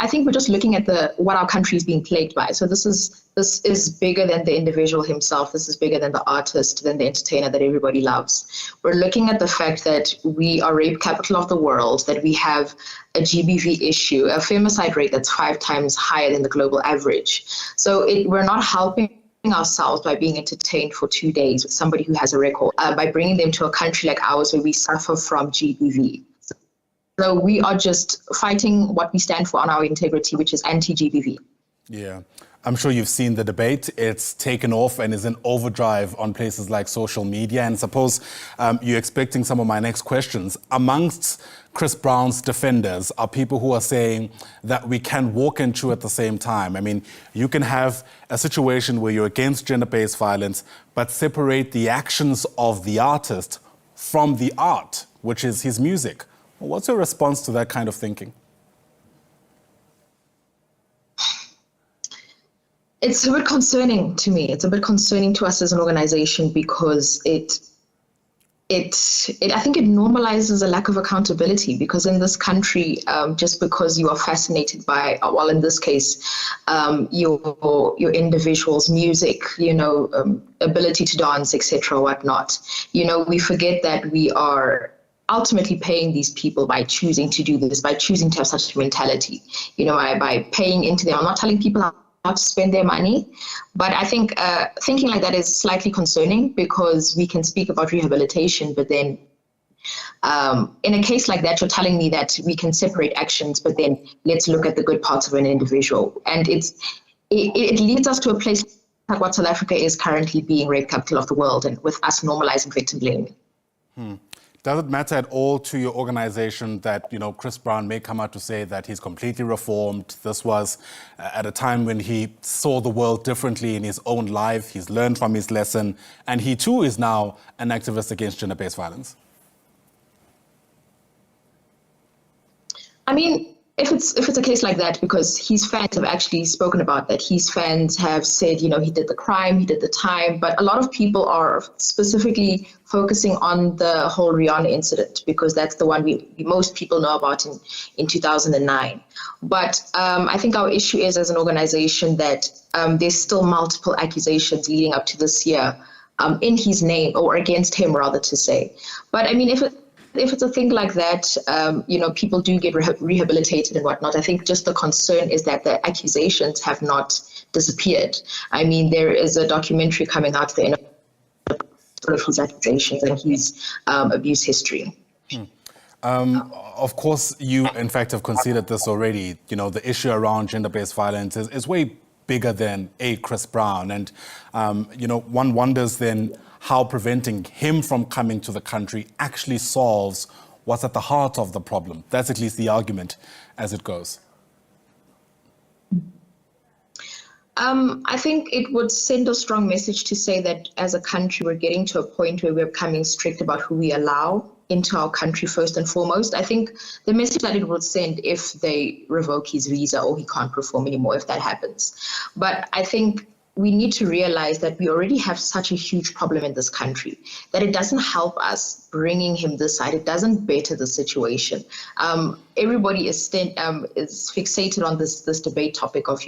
I think we're just looking at what our country is being plagued by. So this is bigger than the individual himself. This is bigger than the artist, than the entertainer that everybody loves. We're looking at the fact that we are rape capital of the world, that we have a GBV issue, a femicide rate that's 5 times higher than the global average. So we're not helping ourselves by being entertained for 2 days with somebody who has a record, by bringing them to a country like ours where we suffer from GBV. So we are just fighting what we stand for on our integrity, which is anti-GBV. Yeah, I'm sure you've seen the debate. It's taken off and is in overdrive on places like social media. And suppose you're expecting some of my next questions. Amongst Chris Brown's defenders are people who are saying that we can walk and chew at the same time. I mean, you can have a situation where you're against gender-based violence, but separate the actions of the artist from the art, which is his music. What's your response to that kind of thinking? It's a bit concerning to me. It's a bit concerning to us as an organization because I think it normalizes a lack of accountability, because in this country, just because you are fascinated by, well, in this case, your individual's music, ability to dance, etc., whatnot, we forget that we are ultimately paying these people by choosing to do this, by choosing to have such a mentality, by paying into them. I'm not telling people how to spend their money, but I think thinking like that is slightly concerning, because we can speak about rehabilitation, but then in a case like that, you're telling me that we can separate actions, but then let's look at the good parts of an individual. And it leads us to a place like what South Africa is currently being, rape capital of the world, and with us normalizing victim blaming. Does it matter at all to your organization that, Chris Brown may come out to say that he's completely reformed? This was at a time when he saw the world differently in his own life. He's learned from his lesson, and he too is now an activist against gender-based violence. I mean, if it's a case like that, because his fans have actually spoken about that. His fans have said, he did the crime, he did the time, but a lot of people are specifically focusing on the whole Rihanna incident, because that's the one most people know about in 2009. But I think our issue is, as an organization, that there's still multiple accusations leading up to this year in his name, or against him, rather to say. But I mean, if it's a thing like that, people do get rehabilitated and whatnot. I think just the concern is that the accusations have not disappeared. I mean, there is a documentary coming out there of his accusations and his abuse history. Of course, you, in fact, have conceded this already. The issue around gender-based violence is way bigger than Chris Brown. And, one wonders then how preventing him from coming to the country actually solves what's at the heart of the problem. That's at least the argument as it goes. I think it would send a strong message to say that as a country, we're getting to a point where we're becoming strict about who we allow into our country first and foremost. I think the message that it would send if they revoke his visa or he can't perform anymore, if that happens. But I think we need to realize that we already have such a huge problem in this country that it doesn't help us bringing him this side. It doesn't better the situation. Everybody is fixated on this debate topic of,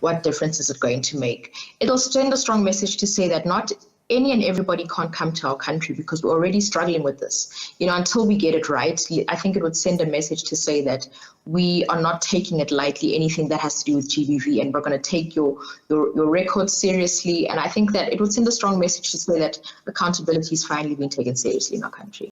what difference is it going to make? It'll send a strong message to say that not any and everybody can't come to our country, because we're already struggling with this. Until we get it right, I think it would send a message to say that we are not taking it lightly, anything that has to do with GBV, and we're going to take your record seriously. And I think that it would send a strong message to say that accountability is finally being taken seriously in our country.